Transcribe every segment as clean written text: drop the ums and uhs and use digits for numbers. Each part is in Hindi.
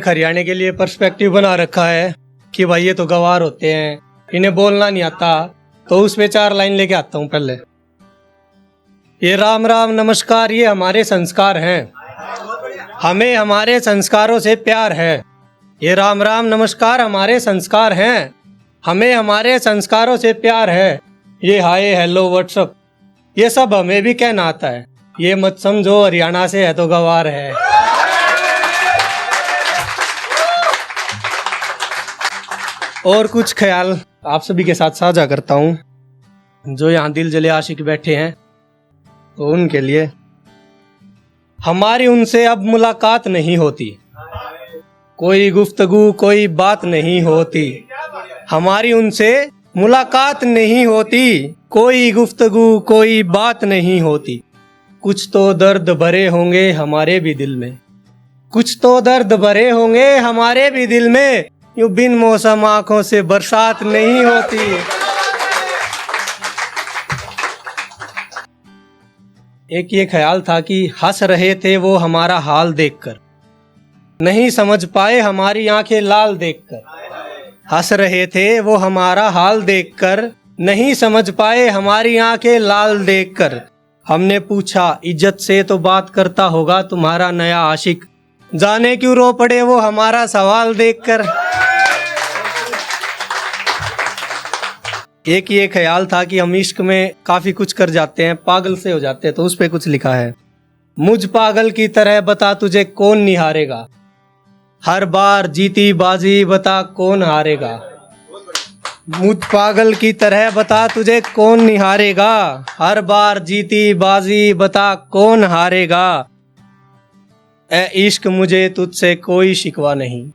हरियाणा के लिए पर्सपेक्टिव बना रखा है कि भाई ये तो गवार होते हैं, इन्हें बोलना नहीं आता, तो उस पे 4 लाइन लेके आता हूँ। पहले ये राम राम नमस्कार ये हमारे संस्कार हैं, हमें हमारे संस्कारों से प्यार है। ये राम राम नमस्कार हमारे संस्कार हैं, हमें हमारे संस्कारों से प्यार है। ये हाय हेलो व्हाट्सअप ये सब हमें भी कहना आता है, ये मत समझो हरियाणा से है तो गवार है। और कुछ ख्याल आप सभी के साथ साझा करता हूँ जो यहाँ दिल जले आशिक बैठे हैं, तो उनके लिए। हमारी उनसे अब मुलाकात नहीं होती, कोई गुफ्तगू कोई बात नहीं होती। हमारी उनसे मुलाकात नहीं होती, कोई गुफ्तगू कोई बात नहीं होती। कुछ तो दर्द भरे होंगे हमारे भी दिल में, कुछ तो दर्द भरे होंगे हमारे भी दिल में। यूं बिन मौसम आंखों से बरसात नहीं होती। एक ये ख्याल था कि हंस रहे थे वो हमारा हाल देखकर, नहीं समझ पाए हमारी आंखें लाल देखकर। हंस रहे थे वो हमारा हाल देखकर, नहीं समझ पाए हमारी आंखें लाल देखकर। हमने पूछा इज्जत से तो बात करता होगा तुम्हारा नया आशिक, जाने क्यों रो पड़े वो हमारा सवाल देखकर। एक ये ख्याल था कि हम इश्क में काफी कुछ कर जाते हैं, पागल से हो जाते हैं, तो उस पे कुछ लिखा है। मुझ पागल की तरह बता तुझे कौन निहारेगा, हर बार जीती बाजी बता कौन हारेगा। मुझ पागल की तरह बता तुझे कौन निहारेगा, हर बार जीती बाजी बता कौन हारेगा। ए इश्क मुझे तुझसे कोई शिकवा नहीं,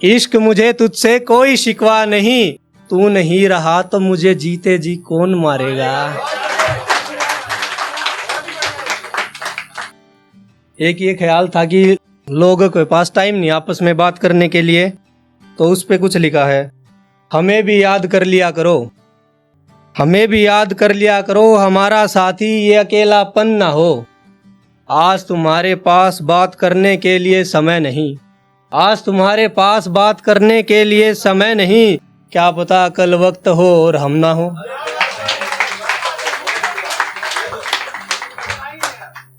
इश्क मुझे तुझसे कोई शिकवा नहीं। तू नहीं रहा तो मुझे जीते जी कौन मारेगा। एक ये ख्याल था कि लोगों के पास टाइम नहीं आपस में बात करने के लिए, तो उस पे कुछ लिखा है। हमें भी याद कर लिया करो, हमें भी याद कर लिया करो, हमारा साथी ये अकेलापन ना हो। आज तुम्हारे पास बात करने के लिए समय नहीं, आज तुम्हारे पास बात करने के लिए समय नहीं। क्या पता कल वक्त हो और हम ना हो।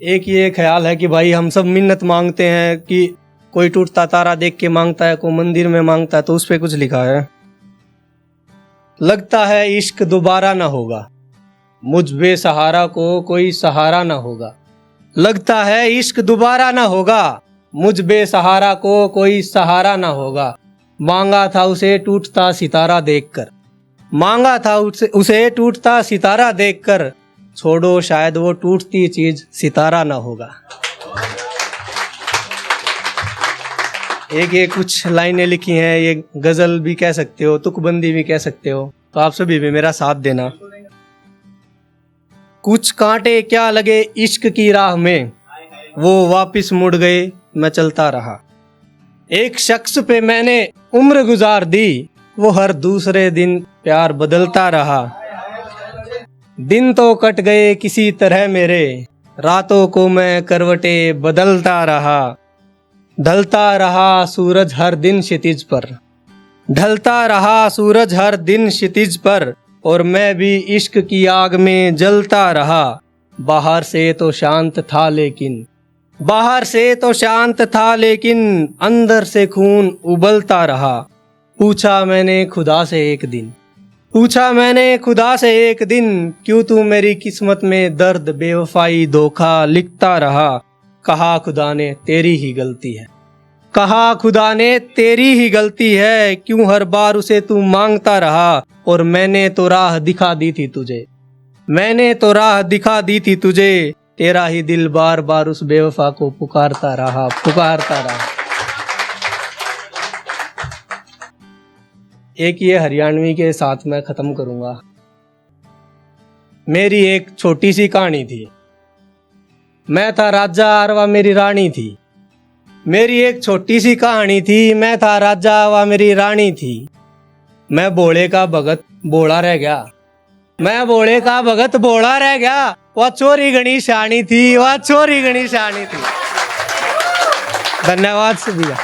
एक ये ख्याल है कि भाई हम सब मिन्नत मांगते हैं कि कोई टूटता तारा देख के मांगता है, कोई मंदिर में मांगता है, तो उस पे कुछ लिखा है। लगता है इश्क दोबारा ना होगा, मुझ बेसहारा को कोई सहारा ना होगा। लगता है इश्क दोबारा ना होगा, मुझ बेसहारा को कोई सहारा ना होगा। मांगा था उसे टूटता सितारा देखकर, मांगा था उसे टूटता सितारा देखकर। छोड़ो शायद वो टूटती चीज सितारा ना होगा। एक कुछ लाइनें लिखी हैं, ये गजल भी कह सकते हो, तुकबंदी भी कह सकते हो, तो आप सभी भी मेरा साथ देना। कुछ कांटे क्या लगे इश्क की राह में, वो वापिस मुड़ गए मैं चलता रहा। एक शख्स पे मैंने उम्र गुजार दी, वो हर दूसरे दिन प्यार बदलता रहा। दिन तो कट गए किसी तरह मेरे, रातों को मैं करवटें बदलता रहा। ढलता रहा सूरज हर दिन क्षितिज पर, ढलता रहा सूरज हर दिन क्षितिज पर, और मैं भी इश्क की आग में जलता रहा। बाहर से तो शांत था लेकिन, बाहर से तो शांत था लेकिन, अंदर से खून उबलता रहा। पूछा मैंने खुदा से एक दिन, पूछा मैंने खुदा से एक दिन, क्यों तू मेरी किस्मत में दर्द बेवफाई धोखा लिखता रहा। कहा खुदा ने तेरी ही गलती है, कहा खुदा ने तेरी ही गलती है, क्यों हर बार उसे तू मांगता रहा। और मैंने तो राह दिखा दी थी तुझे, मैंने तो राह दिखा दी थी तुझे, तेरा ही दिल बार बार उस बेवफा को पुकारता रहा, पुकारता रहा। एक ये हरियाणवी के साथ मैं खत्म करूंगा। मेरी एक छोटी सी कहानी थी, मैं था राजा और वह मेरी रानी थी। मेरी एक छोटी सी कहानी थी, मैं था राजा वह मेरी रानी थी। मैं भोले का भगत भोला रह गया, मैं भोले का भगत भोला रह गया। वह चोरी घनी शानी थी, वह चोरी घनी शानी थी। धन्यवाद सुबिया।